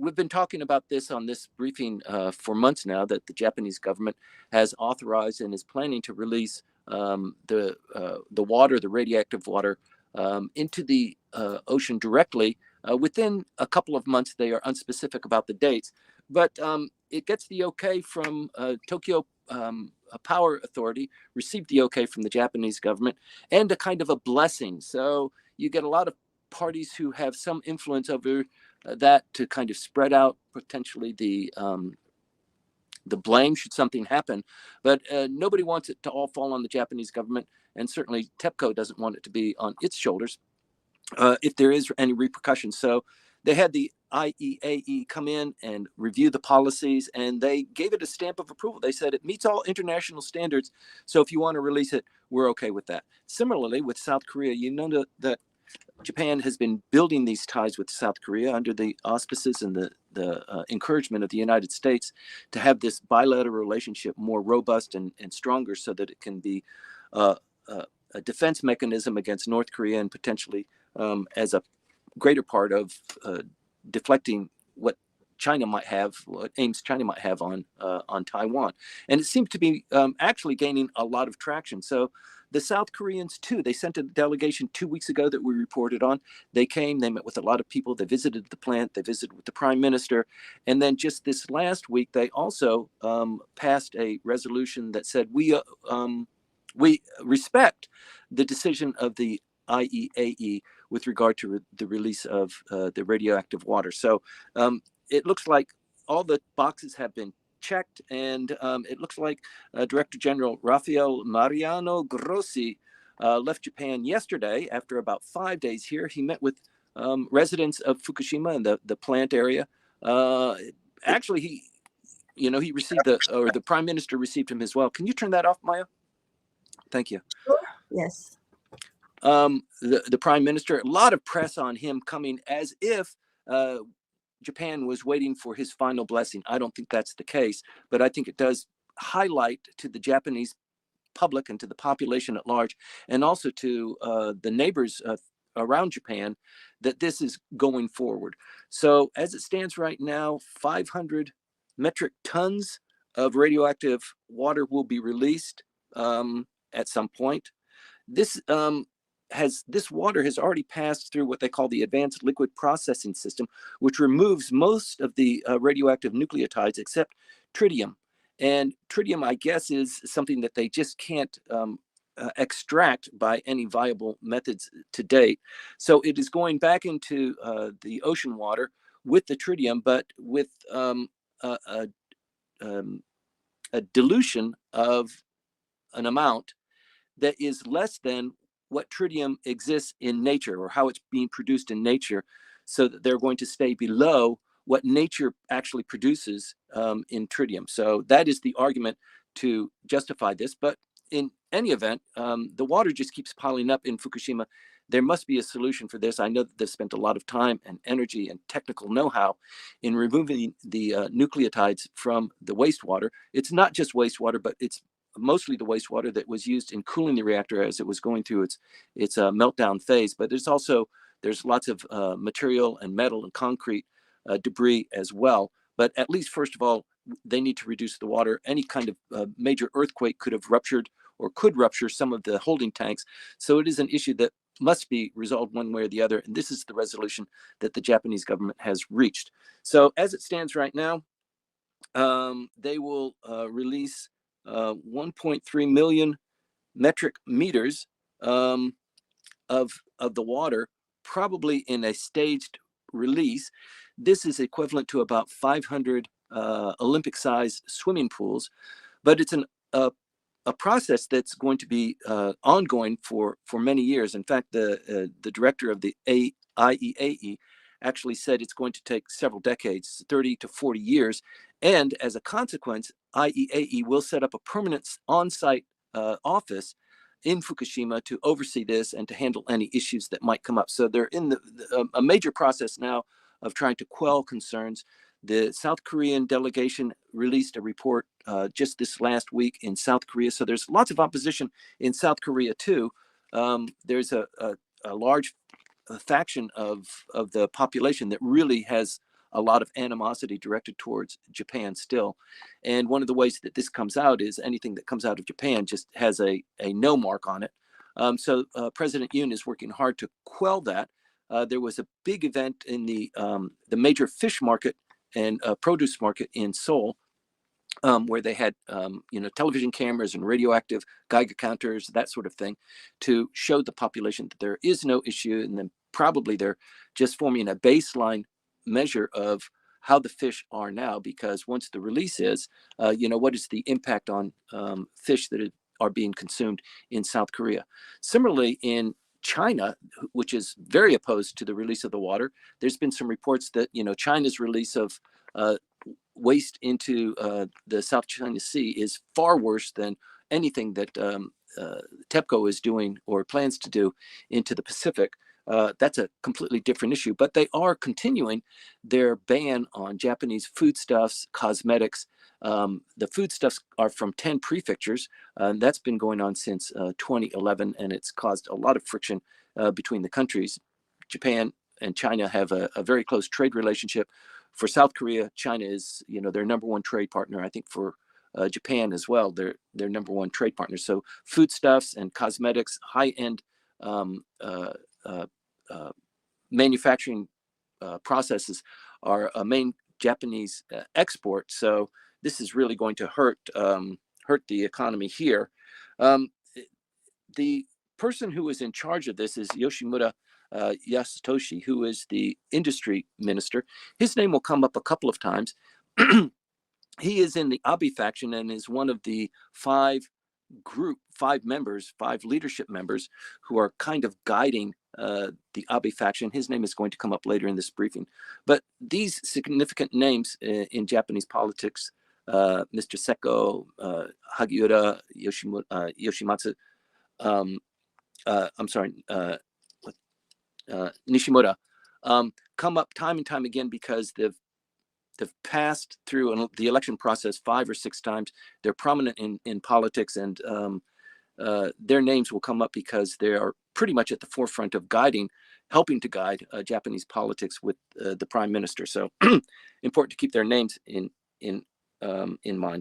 we've been talking about this on this briefing for months now, that the Japanese government has authorized and is planning to release the water, the radioactive water, into the ocean directly within a couple of months. They are unspecific about the dates, but it gets the okay from Tokyo Power Authority, received the okay from the Japanese government, and a kind of a blessing. So you get a lot of parties who have some influence over that to kind of spread out potentially the blame should something happen. But nobody wants it to all fall on the Japanese government, and certainly TEPCO doesn't want it to be on its shoulders if there is any repercussions. So they had the IAEA come in and review the policies, and they gave it a stamp of approval. They said it meets all international standards, so if you want to release it, we're okay with that. Similarly, with South Korea, you know that Japan has been building these ties with South Korea under the auspices and the encouragement of the United States to have this bilateral relationship more robust and stronger, so that it can be a defense mechanism against North Korea, and potentially as a greater part of deflecting what China might have, what aims China might have on Taiwan. And it seems to be actually gaining a lot of traction. So the South Koreans too, they sent a delegation 2 weeks ago that we reported on. They came, they met with a lot of people, they visited the plant, they visited with the prime minister. And then just this last week, they also passed a resolution that said we respect the decision of the IAEA with regard to the release of the radioactive water. So it looks like all the boxes have been checked, and it looks like Director General Rafael Mariano Grossi left Japan yesterday after about 5 days here. He met with residents of Fukushima and the plant area. Actually, he received the prime minister received him as well. Can you turn that off, Maya? Thank you. Yes. The prime minister, a lot of press on him coming as if Japan was waiting for his final blessing. I don't think that's the case, but I think it does highlight to the Japanese public and to the population at large, and also to the neighbors around Japan, that this is going forward. So as it stands right now, 500 metric tons of radioactive water will be released at some point. This water has already passed through what they call the advanced liquid processing system, which removes most of the radioactive nucleotides except tritium. And tritium, I guess, is something that they just can't extract by any viable methods to date. So it is going back into the ocean water with the tritium, but with a dilution of an amount that is less than what tritium exists in nature, or how it's being produced in nature, so that they're going to stay below what nature actually produces in tritium. So that is the argument to justify this. But in any event, the water just keeps piling up in Fukushima. There must be a solution for this. I know that they've spent a lot of time and energy and technical know-how in removing the nucleotides from the wastewater. It's not just wastewater, but it's mostly the wastewater that was used in cooling the reactor as it was going through its meltdown phase. But there's lots of material and metal and concrete debris as well. But at least, first of all, they need to reduce the water. Any kind of major earthquake could have ruptured or could rupture some of the holding tanks. So it is an issue that must be resolved one way or the other. And this is the resolution that the Japanese government has reached. So as it stands right now, they will release 1.3 million metric meters of the water, probably in a staged release. This is equivalent to about 500 Olympic-sized swimming pools, but it's a process that's going to be ongoing for many years. In fact, the director of the IAEA actually said it's going to take several decades, 30 to 40 years. And as a consequence, IAEA will set up a permanent on-site office in Fukushima to oversee this and to handle any issues that might come up. So they're in a major process now of trying to quell concerns. The South Korean delegation released a report just this last week in South Korea. So there's lots of opposition in South Korea too. There's a large faction of the population that really has a lot of animosity directed towards Japan still. And one of the ways that this comes out is anything that comes out of Japan just has a no mark on it. So President Yoon is working hard to quell that. There was a big event in the major fish market and produce market in Seoul, where they had television cameras and radioactive Geiger counters, that sort of thing, to show the population that there is no issue, and then probably they're just forming a baseline measure of how the fish are now, because once the release is, what is the impact on fish that are being consumed in South Korea. Similarly, in China, which is very opposed to the release of the water, there's been some reports that China's release of waste into the South China Sea is far worse than anything that TEPCO is doing or plans to do into the Pacific. That's a completely different issue, but they are continuing their ban on Japanese foodstuffs, cosmetics. The foodstuffs are from 10 prefectures. That's been going on since 2011, and it's caused a lot of friction between the countries. Japan and China have a very close trade relationship. For South Korea, China is, their number one trade partner. I think for Japan as well, they're their number one trade partner. So foodstuffs and cosmetics, high-end manufacturing processes are a main Japanese export. So this is really going to hurt the economy here. The person who is in charge of this is Yoshimura Yasutoshi, who is the industry minister. His name will come up a couple of times. He is in the Abe faction and is one of the five leadership members who are kind of guiding the Abe faction. His name is going to come up later in this briefing. But these significant names in Japanese politics, Mr. Seko, Hagiura, Yoshimatsu, Nishimura, come up time and time again because they've passed through the election process 5 or 6 times. They're prominent in politics, and their names will come up because they are pretty much at the forefront of helping to guide Japanese politics with the prime minister. So important to keep their names in mind.